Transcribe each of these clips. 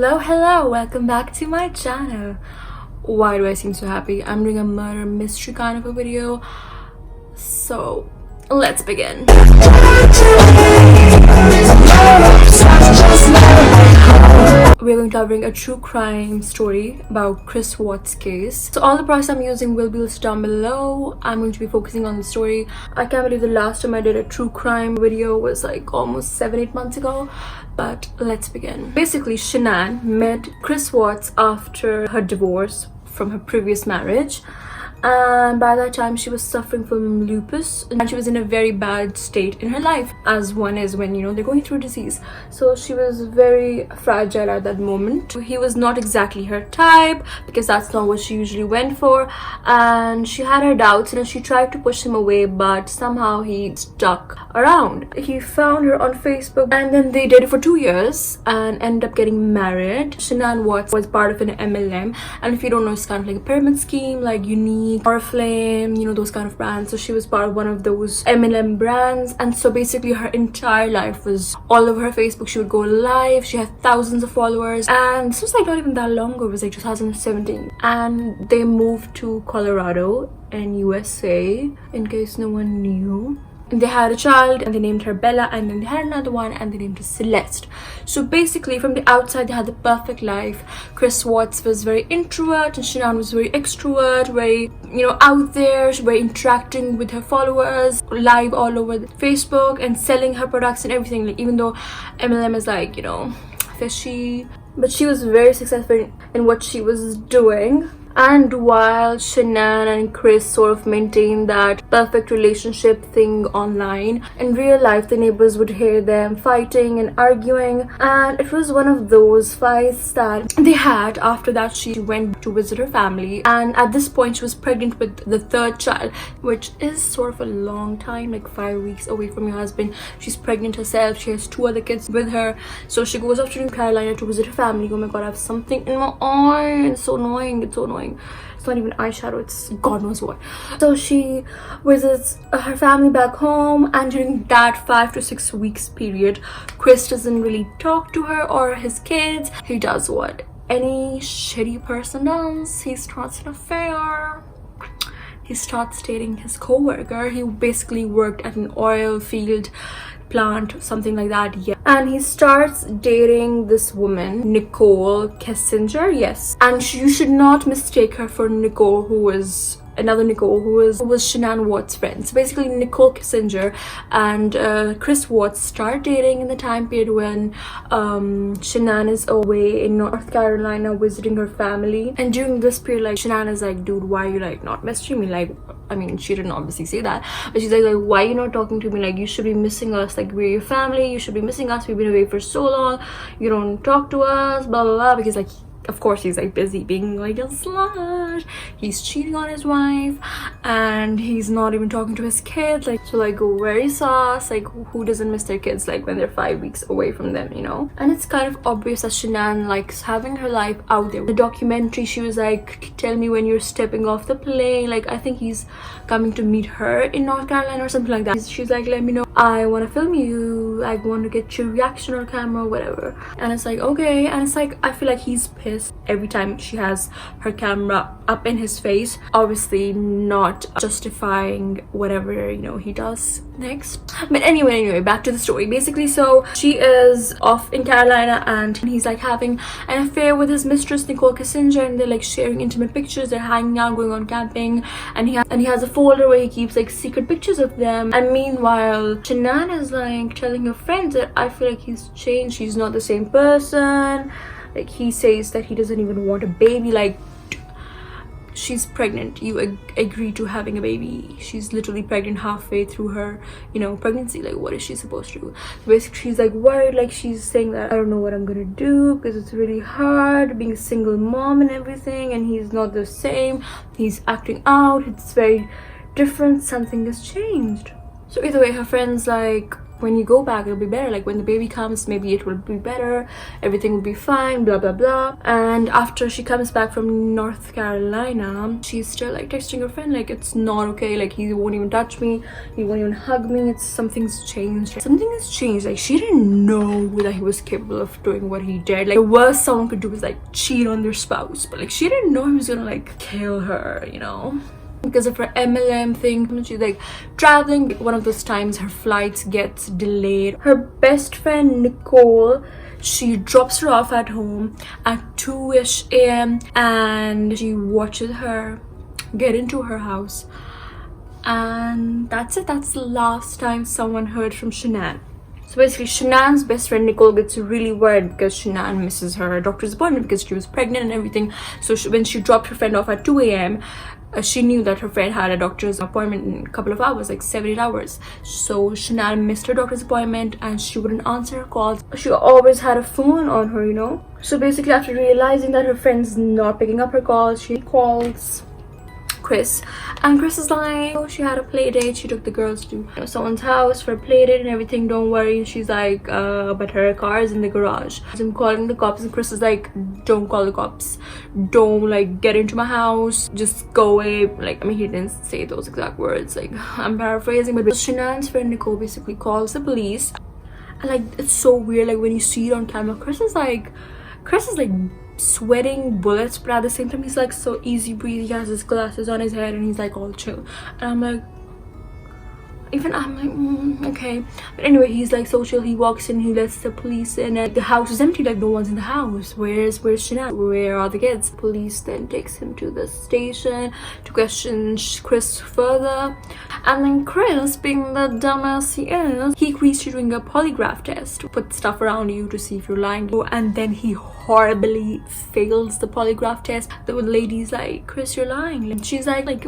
Hello, welcome back to my channel. Why do I seem so happy? I'm doing a murder mystery kind of a video, so let's begin. We're going to covering a true crime story about Chris Watts' case. So all the price I'm using will be listed down below. I'm going to be focusing on the story. I can't believe the last time I did a true crime video was like almost 7-8 months ago. But let's begin. Basically, Shanann met Chris Watts after her divorce from her previous marriage. And by that time she was suffering from lupus and she was in a very bad state in her life, as one is when they're going through disease. So she was very fragile at that moment. He was not exactly her type because that's not what she usually went for, and she had her doubts and she tried to push him away, but somehow he stuck around. He found her on Facebook and then they dated for 2 years and ended up getting married. Shanann Watts was part of an MLM, and if you don't know, it's kind of like a pyramid scheme, like Unique, Oriflame, those kind of brands. So she was part of one of those MLM brands, and so basically her entire life was all over her Facebook. She would go live, she had thousands of followers, and this was like not even that long ago. It was like 2017, and they moved to Colorado in USA, in case no one knew. They had a child and they named her Bella, and then they had another one and they named her Celeste. So basically from the outside they had the perfect life. Chris Watts was very introvert and Shanann was very extrovert, very out there, very interacting with her followers, live all over Facebook and selling her products and everything. Like, even though MLM is like fishy, but she was very successful in what she was doing. And while Shanann and Chris sort of maintained that perfect relationship thing online, in real life the neighbors would hear them fighting and arguing, and it was one of those fights that they had. After that she went to visit her family, and at this point she was pregnant with the third child, which is sort of a long time, like 5 weeks away from your husband. She's pregnant herself, she has 2 other kids with her, so she goes up to North Carolina to visit her family. Oh my god, I have something in my eye, it's so annoying, it's so annoying. It's not even eyeshadow, it's god knows what. So she visits her family back home, and during that 5 to 6 weeks period, Chris doesn't really talk to her or his kids. He does what any shitty person does. He starts an affair. He starts dating his co-worker. He basically worked at an oil field plant, something like that, yeah. And he starts dating this woman, Nicole Kessinger, yes. And you should not mistake her for Nicole, who was another Nicole, who was Shanann Watts' friend. So basically Nicole Kessinger and Chris Watts start dating in the time period when Shanann is away in North Carolina visiting her family. And during this period, like, Shanann is like, dude, why are you like not messaging me? Like, I mean, she didn't obviously say that, but she's like, why are you not talking to me? Like, you should be missing us. Like, we're your family, you should be missing us. We've been away for so long, you don't talk to us, blah blah blah. Because like, of course he's like busy being like a slut, he's cheating on his wife, and he's not even talking to his kids. Like, so like, very sus. Like, who doesn't miss their kids like when they're 5 weeks away from them, And it's kind of obvious that Shanann likes having her life out there. The documentary, she was like, tell me when you're stepping off the plane. Like, I think he's coming to meet her in North Carolina or something like that. She's like, let me know, I want to film you, I want to get your reaction on camera, whatever. And it's like, okay. And it's like, I feel like he's pissed every time she has her camera up in his face, obviously not justifying whatever he does next. But anyway, back to the story. Basically, so she is off in Carolina and he's like having an affair with his mistress, Nicole Kessinger, and they're like sharing intimate pictures, they're hanging out, going on camping, and he has a folder where he keeps like secret pictures of them. And meanwhile Shanann is like telling her friends that I feel like he's changed, he's not the same person. Like, he says that he doesn't even want a baby. Like, she's pregnant, you agree to having a baby. She's literally pregnant halfway through her pregnancy. Like, what is she supposed to do? Basically she's like worried, like she's saying that I don't know what I'm gonna do because it's really hard being a single mom and everything, and he's not the same, he's acting out, it's very different, something has changed. So either way, her friends like when you go back it'll be better, like when the baby comes maybe it will be better, everything will be fine, blah blah blah. And after she comes back from North Carolina, she's still like texting her friend like it's not okay, like he won't even touch me, he won't even hug me, it's something's changed, something has changed. Like she didn't know that he was capable of doing what he did. Like the worst someone could do is like cheat on their spouse, but like she didn't know he was gonna like kill her, you know, because of her MLM thing. She's like traveling, one of those times her flight gets delayed. Her best friend Nicole, she drops her off at home at 2ish a.m. and she watches her get into her house, and that's it. That's the last time someone heard from Shanann. So basically Shanann's best friend Nicole gets really worried because Shanann misses her doctor's appointment because she was pregnant and everything. So when she dropped her friend off at 2 a.m, she knew that her friend had a doctor's appointment in a couple of hours, like 7-8 hours. So Shanann missed her doctor's appointment and she wouldn't answer her calls. She always had a phone on her, you know. So basically after realizing that her friend's not picking up her calls, she calls Chris, and Chris is like, oh, she had a play date, she took the girls to someone's house for a play date and everything, don't worry. And she's like, but her car is in the garage. I'm calling the cops, and Chris is like, don't call the cops, don't like get into my house, just go away. Like, I mean, he didn't say those exact words, like I'm paraphrasing, but Shanann's friend Nicole basically calls the police. And like it's so weird, like when you see it on camera, Chris is like sweating bullets, but at the same time he's like so easy breezy. He has his glasses on his head and he's like all chill, and I'm like okay. But anyway, he's like so chill. He walks in, he lets the police in, and the house is empty, like no one's in the house. Where's Shanann? Where are the kids? Police then takes him to the station to question Chris further, and then Chris, being the dumbass he is, he agrees to doing a polygraph test to put stuff around you to see if you're lying. And then he horribly fails the polygraph test. The lady's like, Chris, you're lying. And she's like did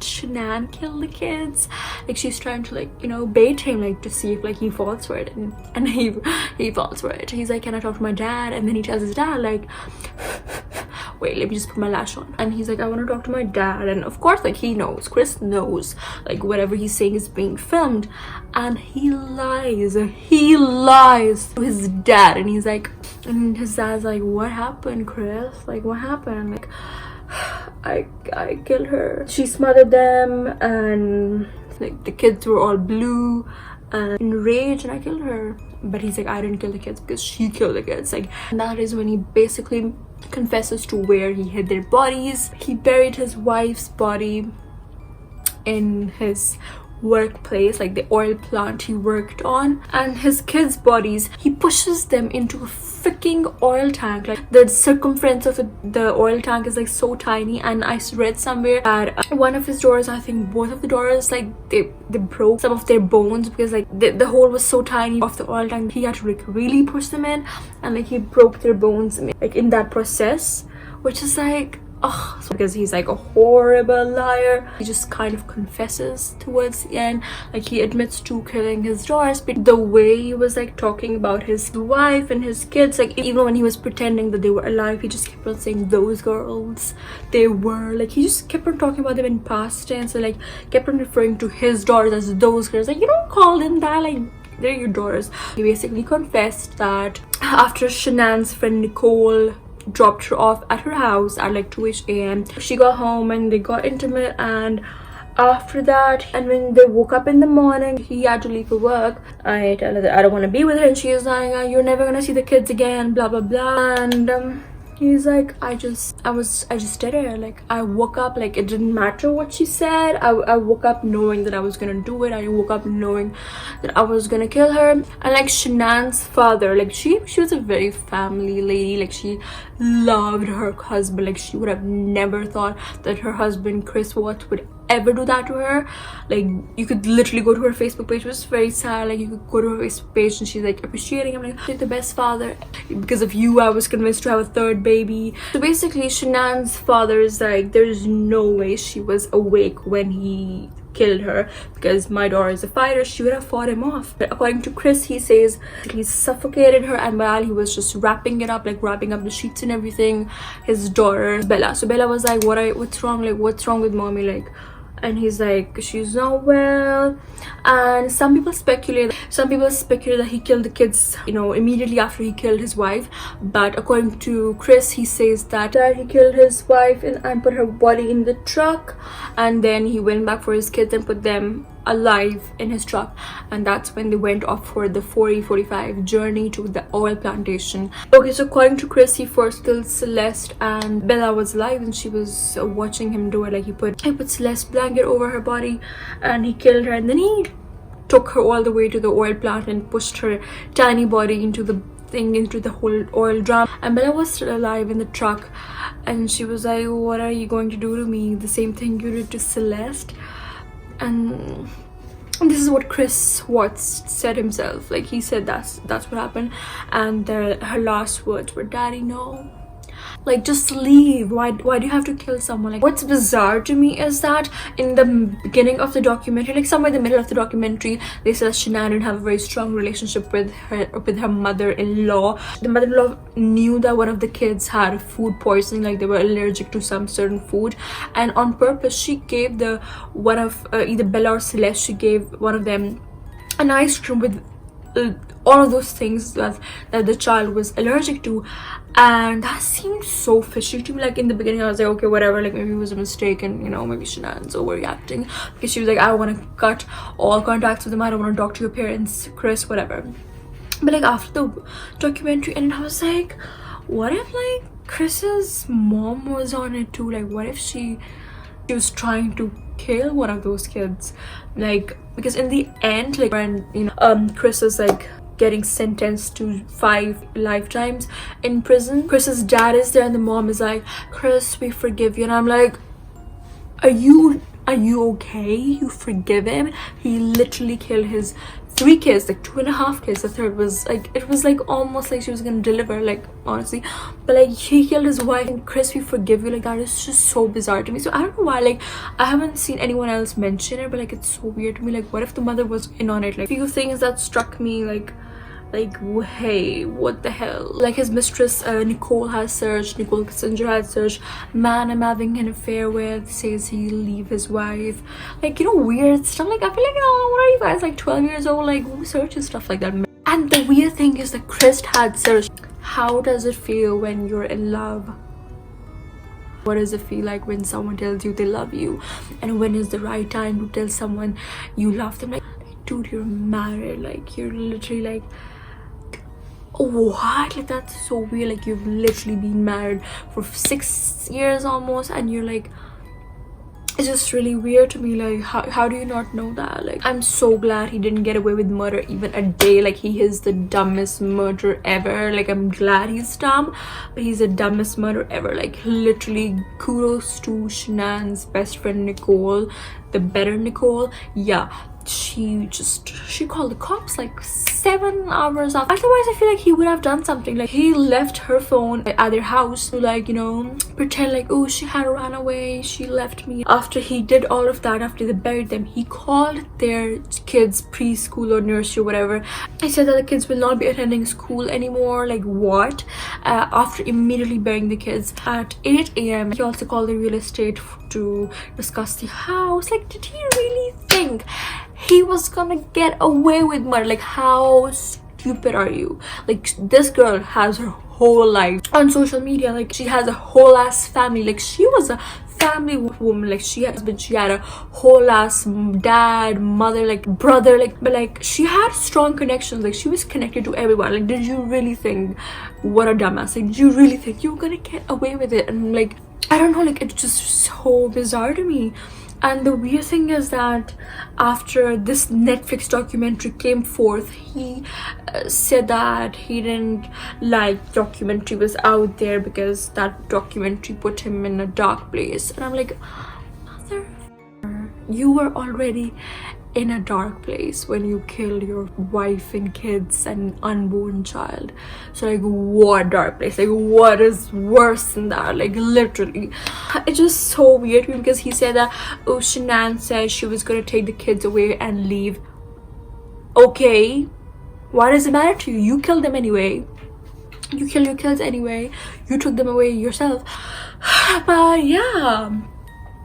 Shanann kill the kids? Like she's trying to like, you know, bait him, like to see if like he falls for it, and he falls for it. He's like, can I talk to my dad? And then he tells his dad like, wait, let me just put my lash on. And he's like, I want to talk to my dad. And of course, like he knows, Chris knows, like whatever he's saying is being filmed, and he lies to his dad. And he's like, and his dad's like, what happened, Chris? Like what happened? Like I killed her, she smothered them, and like the kids were all blue and enraged, and I killed her. But he's like, I didn't kill the kids because she killed the kids. Like, and that is when he basically confesses to where he hid their bodies. He buried his wife's body in his workplace, like the oil plant he worked on, and his kids' bodies, he pushes them into a freaking oil tank. Like the circumference of the oil tank is like so tiny, and I read somewhere that one of his daughters, I think both of the daughters, like they broke some of their bones because like the hole was so tiny of the oil tank. He had to like really push them in, and like he broke their bones like in that process, which is like, oh, because he's like a horrible liar. He just kind of confesses towards the end, like he admits to killing his daughters. But the way he was like talking about his wife and his kids, like even when he was pretending that they were alive, he just kept on saying those girls, they were, like he just kept on talking about them in past tense, and like kept on referring to his daughters as those girls. Like, you don't call them that, like they're your daughters. He basically confessed that after Shanann's friend Nicole dropped her off at her house at like 2ish a.m, she got home and they got intimate, and after that, and when they woke up in the morning, he had to leave for work. I tell her that I don't want to be with her, and she is like, you're never gonna see the kids again, blah blah blah. And he's like, I just did it. Like I woke up, like it didn't matter what she said. I woke up knowing that I was gonna do it. I woke up knowing that I was gonna kill her. And like Shanann's father, like she was a very family lady. Like she loved her husband. Like she would have never thought that her husband Chris Watts would ever do that to her. Like you could literally go to her Facebook page, which was very sad. Like you could go to her Facebook page and she's like appreciating him, like, you're the best father, because of you I was convinced to have a third baby. So basically Shanann's father is like, there's no way she was awake when he killed her, because my daughter is a fighter, she would have fought him off. But according to Chris, he says he suffocated her, and while he was just wrapping it up, like wrapping up the sheets and everything, his daughter Bella, so Bella was like, what's wrong, like what's wrong with mommy, like and he's like, she's not well. And some people speculate that he killed the kids, you know, immediately after he killed his wife. But according to Chris, he says that he killed his wife and put her body in the truck, and then he went back for his kids and put them alive in his truck, and that's when they went off for the 40-45 journey to the oil plantation. Okay, so according to Chris, he first killed Celeste, and Bella was alive and she was watching him do it. Like he put Celeste's blanket over her body and he killed her, and then he took her all the way to the oil plant and pushed her tiny body into the whole oil drum. And Bella was still alive in the truck, and she was like, what are you going to do to me? The same thing you did to Celeste. And this is what Chris Watts said himself. Like he said that's what happened, and her last words were, "Daddy, no. Like, just leave. Why do you have to kill someone?" Like, what's bizarre to me is that in the beginning of the documentary, like somewhere in the middle of the documentary, they said Shanann didn't have a very strong relationship with her mother-in-law. The mother-in-law knew that one of the kids had food poisoning, like they were allergic to some certain food, and on purpose she gave either Bella or Celeste, she gave one of them an ice cream with all of those things that the child was allergic to. And that seemed so fishy to me. Like in the beginning I was like, okay, whatever, like maybe it was a mistake, and you know, maybe Shanann's overreacting, because she was like, I want to cut all contacts with them, I don't want to talk to your parents, Chris, whatever. But like after the documentary, and I was like, what if like Chris's mom was on it too? Like what if she was trying to kill one of those kids? Like, because in the end, like when, you know, Chris is like getting sentenced to 5 lifetimes in prison, Chris's dad is there and the mom is like, Chris, we forgive you. And I'm like, are you okay? You forgive him? He literally killed his 3 kids, like 2.5 kids. The third was like, it was like almost like she was gonna deliver, like honestly. But like he killed his wife, and Chris, we forgive you. Like that is just so bizarre to me. So I don't know why, like I haven't seen anyone else mention it, but like it's so weird to me. Like what if the mother was in on it? Like few things that struck me, like hey, what the hell? Like his mistress Nicole Kissinger has searched, man I'm having an affair with, says he'll leave his wife. Like, you know, weird stuff. Like I feel like, you know, what are you guys, like 12 years old? Like who searches stuff like that? And the weird thing is that Chris had searched. How does it feel when you're in love? What does it feel like when someone tells you they love you? And when is the right time to tell someone you love them? Like, dude, you're married. Like you're literally like, what? Like that's so weird. Like you've literally been married for 6 years almost, and you're like, it's just really weird to me. Like how do you not know that? Like I'm so glad he didn't get away with murder even a day. Like he is the dumbest murderer ever. Like I'm glad he's dumb, but he's the dumbest murderer ever. Like literally kudos to Shanann's best friend Nicole, the better Nicole. Yeah, she called the cops like 7 hours after. Otherwise I feel like he would have done something. Like he left her phone at their house to, like, you know, pretend like, oh, she had run away, she left me. After he did all of that, after they buried them, he called their kids preschool or nursery or whatever. He said that the kids will not be attending school anymore. Like what? After immediately burying the kids at 8 a.m. he also called the real estate to discuss the house. Like, did he really think he was gonna get away with murder? Like how stupid are you? Like this girl has her whole life on social media. Like she has a whole ass family. Like she was a family woman. Like she had a whole ass dad, mother, like brother, like, but like she had strong connections. Like she was connected to everyone. Like did you really think, what a dumbass, like did you really think you were gonna get away with it? And like I don't know, like it's just so bizarre to me. And the weird thing is that after this Netflix documentary came forth, he said that he didn't like documentary was out there because that documentary put him in a dark place. And I'm like, mother, you were already in a dark place when you killed your wife and kids and unborn child. So like what dark place? Like what is worse than that? Like literally, it's just so weird to me, because he said that, oh, Shanann said she was gonna take the kids away and leave. Okay, why does it matter to you? You killed them anyway. You killed your kids anyway. You took them away yourself. But yeah,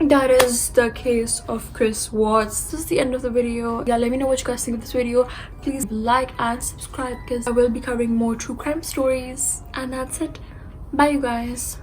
that is the case of Chris Watts. This is the end of the video. Yeah, let me know what you guys think of this video. Please like and subscribe because I will be covering more true crime stories. And that's it. Bye, you guys.